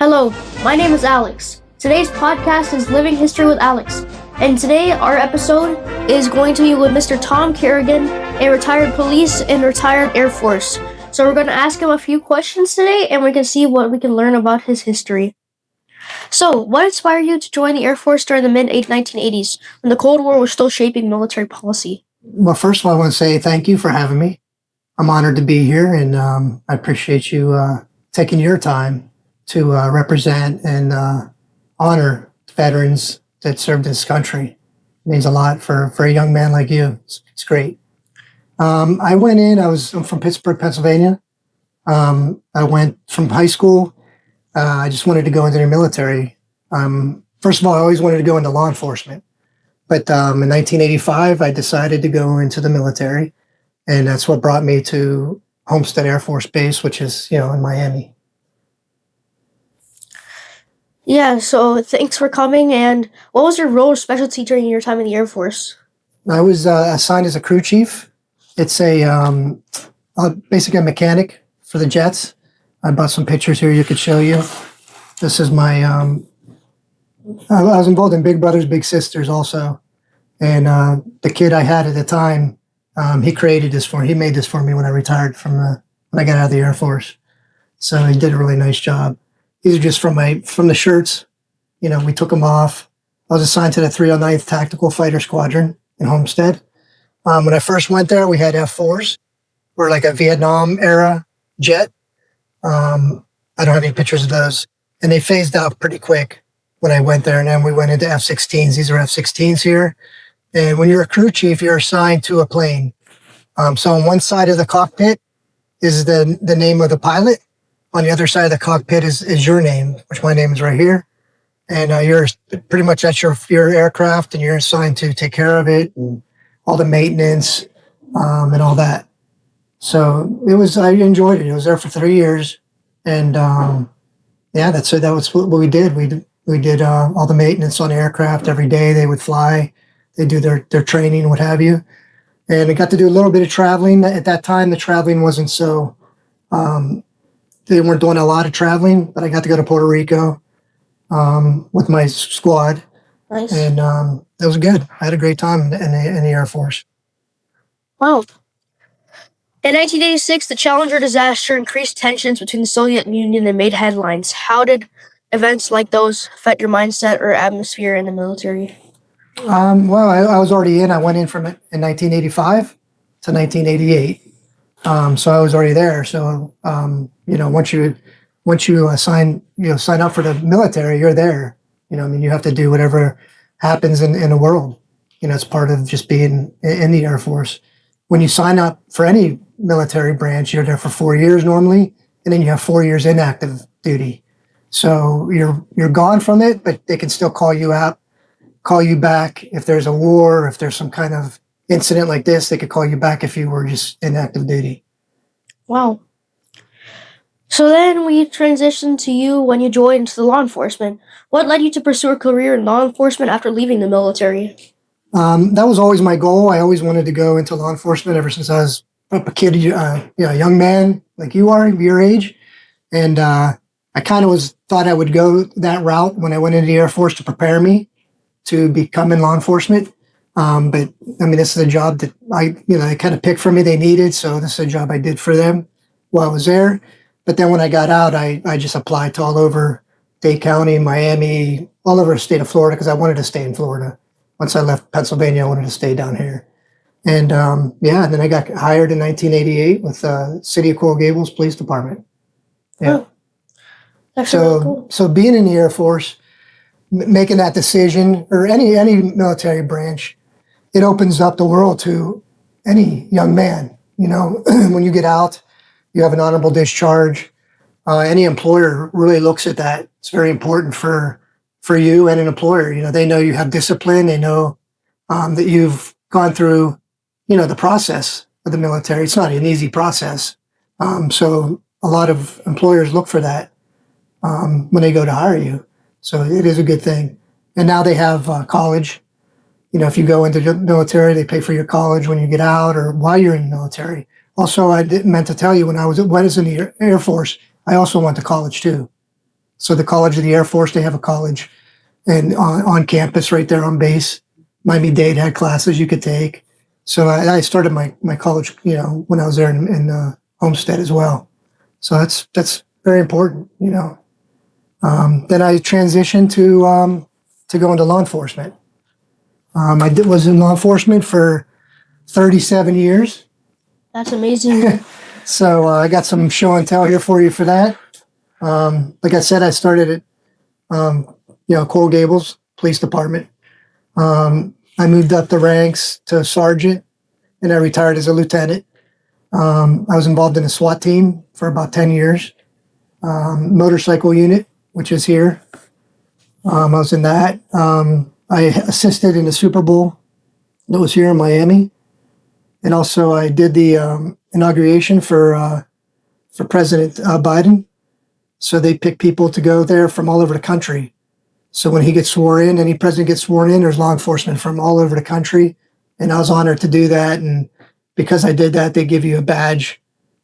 Hello, my name is Alex. Today's podcast is Living History with Alex, and today our episode is going to be with Mr. Tom Carrigan, a retired police and retired Air Force. So we're going to ask him a few questions today, and we can see what we can learn about his history. So, what inspired you to join the Air Force during the mid-1980s, when the Cold War was still shaping military policy? Well, first of all, I want to say thank you for having me. I'm honored to be here, and I appreciate you taking your time to represent and honor veterans that served this country. It means a lot for a young man like you. It's great. I went in, I'm from Pittsburgh, Pennsylvania. I went from high school. I just wanted to go into the military. First of all, I always wanted to go into law enforcement. But in 1985, I decided to go into the military. And that's what brought me to Homestead Air Force Base, which is, in Miami. Yeah, so thanks for coming, and what was your role or specialty during your time in the Air Force? I was assigned as a crew chief. It's basically a mechanic for the jets. I brought some pictures here you could show you. This is my, I was involved in Big Brothers, Big Sisters also. And the kid I had at the time, he made this for me when I retired when I got out of the Air Force. So he did a really nice job. These are just from the shirts. We took them off. I was assigned to the 309th Tactical Fighter Squadron in Homestead. When I first went there, we had F4s. We're like a Vietnam era jet. I don't have any pictures of those. And they phased out pretty quick when I went there. And then we went into F-16s. These are F-16s here. And when you're a crew chief, you're assigned to a plane. So on one side of the cockpit is the name of the pilot. On the other side of the cockpit is your name, which my name is right here. And you're pretty much at your aircraft, and you're assigned to take care of it and all the maintenance and all that. So I enjoyed it. I was there for 3 years. And that's it. That was what we did. We did all the maintenance on the aircraft every day. They would fly. They do their training, what have you. And I got to do a little bit of traveling. At that time, the traveling wasn't so, they weren't doing a lot of traveling, but I got to go to Puerto Rico with my squad. Nice. And it was good. I had a great time in the Air Force. Wow. In 1986, the Challenger disaster increased tensions between the Soviet Union and made headlines. How did events like those affect your mindset or atmosphere in the military? Well, I was already in. I went in in 1985 to 1988. So I was already there. So, once you sign up for the military, you're there. You have to do whatever happens in the world. It's part of just being in the Air Force. When you sign up for any military branch, you're there for 4 years normally, and then you have 4 years inactive duty. So you're gone from it, but they can still call you out, call you back if there's a war, if there's some kind of incident like this. They could call you back if you were just in active duty. Wow. So then we transitioned to you when you joined the law enforcement. What led you to pursue a career in law enforcement after leaving the military? That was always my goal. I always wanted to go into law enforcement ever since I was a kid, a young man like you are, your age. And I kind of thought I would go that route when I went into the Air Force to prepare me to become in law enforcement. But this is a job that they kind of picked for me. They needed, so this is a job I did for them while I was there. But then when I got out, I just applied to all over Dade County, Miami, all over the state of Florida, because I wanted to stay in Florida. Once I left Pennsylvania, I wanted to stay down here. And and then I got hired in 1988 with City of Coral Gables Police Department. Yeah. Oh, that's really cool. So being in the Air Force, making that decision, or any military branch, it opens up the world to any young man. When you get out, you have an honorable discharge. Any employer really looks at that. It's very important for you and an employer. They know you have discipline. They know that you've gone through, the process of the military. It's not an easy process. So a lot of employers look for that when they go to hire you. So it is a good thing. And now they have college. If you go into the military, they pay for your college when you get out or while you're in the military. Also, I meant to tell you, when I was in the Air Force, I also went to college too. So the College of the Air Force, they have a college and on campus right there on base. Miami-Dade had classes you could take. So I started my college, when I was there in Homestead as well. So that's very important, Then I transitioned to go into law enforcement. Was in law enforcement for 37 years. That's amazing. So I got some show and tell here for you for that. Like I said, I started at Coral Gables Police Department. I moved up the ranks to sergeant, and I retired as a lieutenant. I was involved in a SWAT team for about 10 years. Motorcycle unit, which is here. I was in that. I assisted in the Super Bowl that was here in Miami. And also I did the inauguration for President Biden. So they pick people to go there from all over the country. So when he gets sworn in, any president gets sworn in, there's law enforcement from all over the country. And I was honored to do that. And because I did that, they give you a badge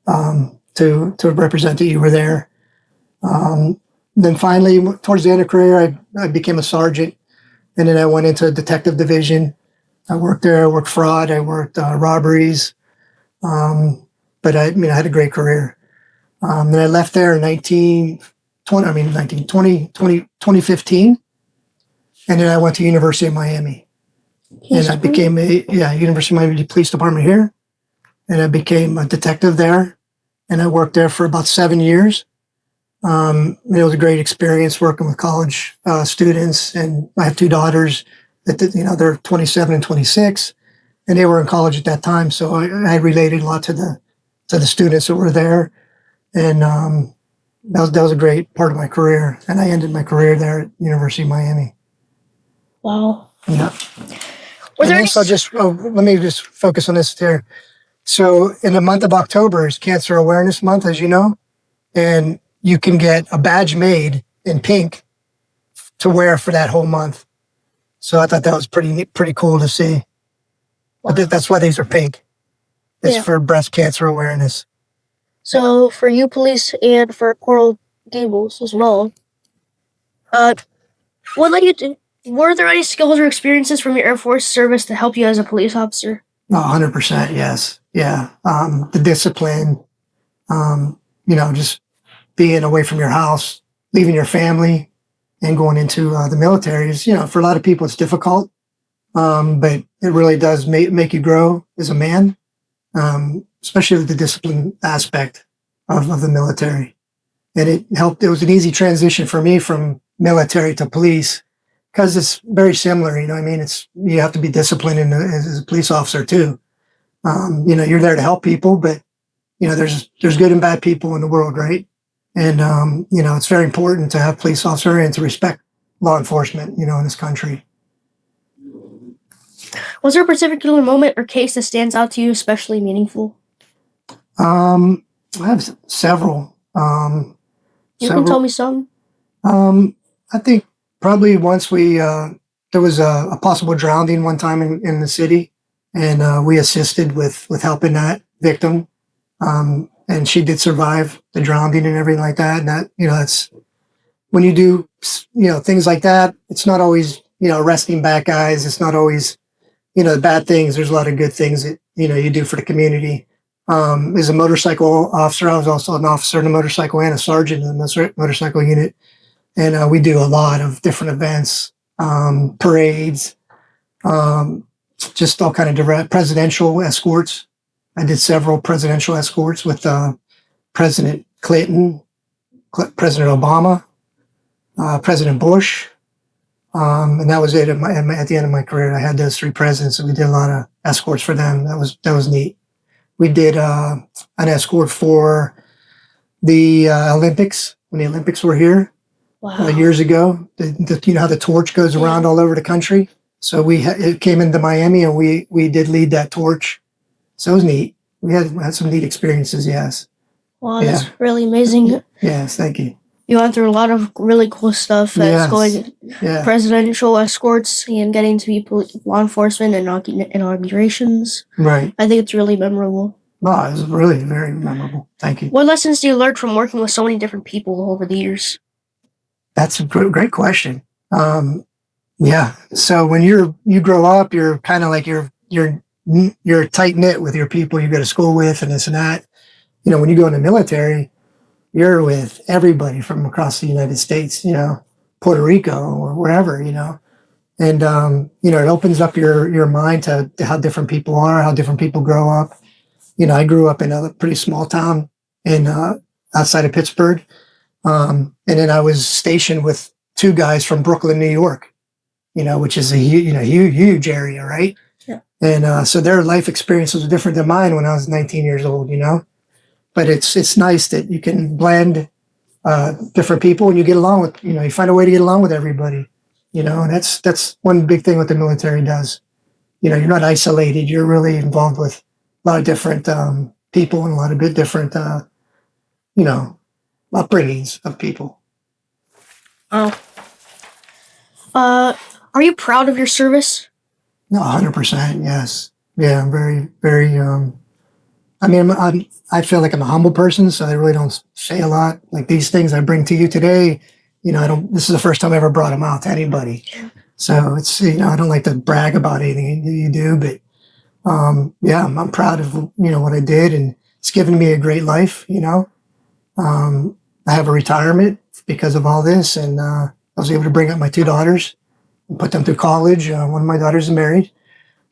to represent that you were there. Then finally, towards the end of career, I became a sergeant. And then I went into a detective division. I worked there. I worked fraud. I worked robberies. But I had a great career. Then I left there in 2015. And then I went to University of Miami. And I became University of Miami Police Department here. And I became a detective there. And I worked there for about 7 years. It was a great experience working with college students. And I have two daughters that, they're 27 and 26. And they were in college at that time. So I related a lot to the students that were there. And that was a great part of my career. And I ended my career there at University of Miami. Wow. Yeah. Let me just focus on this there. So in the month of October is Cancer Awareness Month, as you know, and you can get a badge made in pink to wear for that whole month. So I thought that was pretty cool to see. Wow. That's why these are pink. It's for breast cancer awareness. So for you police and for Coral Gables as well, what led you to? Were there any skills or experiences from your Air Force service to help you as a police officer? 100%, yes. Yeah. The discipline, just being away from your house, leaving your family, and going into the military is, for a lot of people it's difficult, but it really does make you grow as a man, especially with the discipline aspect of the military. And it helped. It was an easy transition for me from military to police, because it's very similar, you have to be disciplined as a police officer too. You're there to help people, but, there's good and bad people in the world, right? And, it's very important to have police officer and to respect law enforcement, in this country. Was there a particular moment or case that stands out to you especially meaningful? I have several. You can tell me some. I think probably once there was a possible drowning one time in the city, and we assisted with helping that victim. And she did survive the drowning and everything like that. And that, that's when you do, things like that, it's not always, arresting bad guys. It's not always, the bad things. There's a lot of good things that, you do for the community. As a motorcycle officer, I was also an officer in a motorcycle and a sergeant in the motorcycle unit. And we do a lot of different events, parades, just all kind of direct presidential escorts. I did several presidential escorts with President Clinton, President Obama, President Bush. And that was it at the end of my career. I had those three presidents, and we did a lot of escorts for them. That was neat. We did an escort for the Olympics, when the Olympics were here. Wow. Years ago. You know how the torch goes around all over the country? So it came into Miami, and we did lead that torch. So it was neat. We had some neat experiences, yes. Wow, that's really amazing. Yes, thank you. You went through a lot of really cool stuff. That's going presidential escorts and getting to be law enforcement and inaugurations. Right. I think it's really memorable. Oh, it was really very memorable. Thank you. What lessons do you learn from working with so many different people over the years? That's a great question. Yeah. So when you grow up, you're kind of like you're tight knit with your people you go to school with and this and that. When you go in the military, you're with everybody from across the United States, Puerto Rico or wherever, and, it opens up your mind to how different people are, how different people grow up. I grew up in a pretty small town in, outside of Pittsburgh. And then I was stationed with two guys from Brooklyn, New York, which is a huge area, right? Yeah. And so their life experience was different than mine when I was 19 years old, But it's nice that you can blend different people and you get along with, you find a way to get along with everybody, and that's one big thing what the military does. You're not isolated. You're really involved with a lot of different people and a lot of different, upbringings of people. Oh. Are you proud of your service? No, 100%. Yes. Yeah. I'm very, very, I feel like I'm a humble person, so I really don't say a lot. Like these things I bring to you today, this is the first time I ever brought them out to anybody. So it's, I don't like to brag about anything you do, but, yeah, I'm proud of, what I did, and it's given me a great life, I have a retirement because of all this, and I was able to bring up my two daughters and put them through college. One of my daughters is married,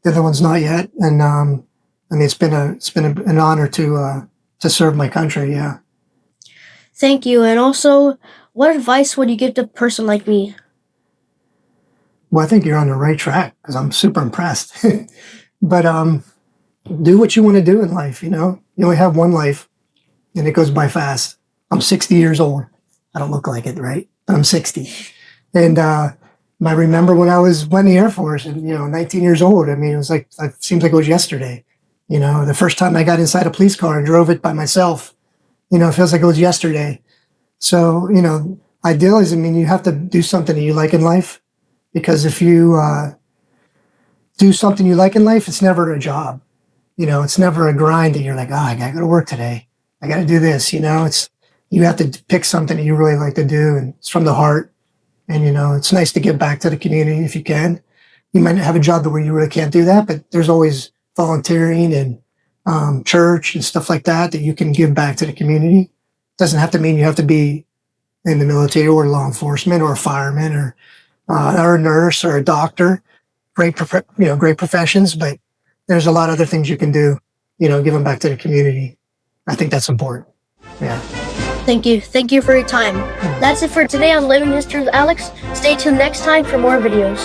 the other one's not yet, and it's been an honor to serve my country. Yeah. Thank you. And also, what advice would you give to a person like me? Well, I think you're on the right track because I'm super impressed. But do what you want to do in life. You only have one life, and it goes by fast. I'm 60 years old. I don't look like it, right? But I'm 60. And I remember when I went in the Air Force and, 19 years old. I mean, it seems like it was yesterday. The first time I got inside a police car and drove it by myself, it feels like it was yesterday. So, ideal is, you have to do something that you like in life, because if you do something you like in life, it's never a job. It's never a grind that you're like, I got to go to work today. I got to do this, you have to pick something that you really like to do, and it's from the heart. And, it's nice to give back to the community if you can. You might have a job where you really can't do that, but there's always volunteering and church and stuff like that you can give back to the community. Doesn't have to mean you have to be in the military or law enforcement or a fireman or a nurse or a doctor. Great professions, but there's a lot of other things you can do, giving back to the community. I think that's important. Yeah. Thank you. Thank you for your time. That's it for today on Living History with Alex. Stay tuned next time for more videos.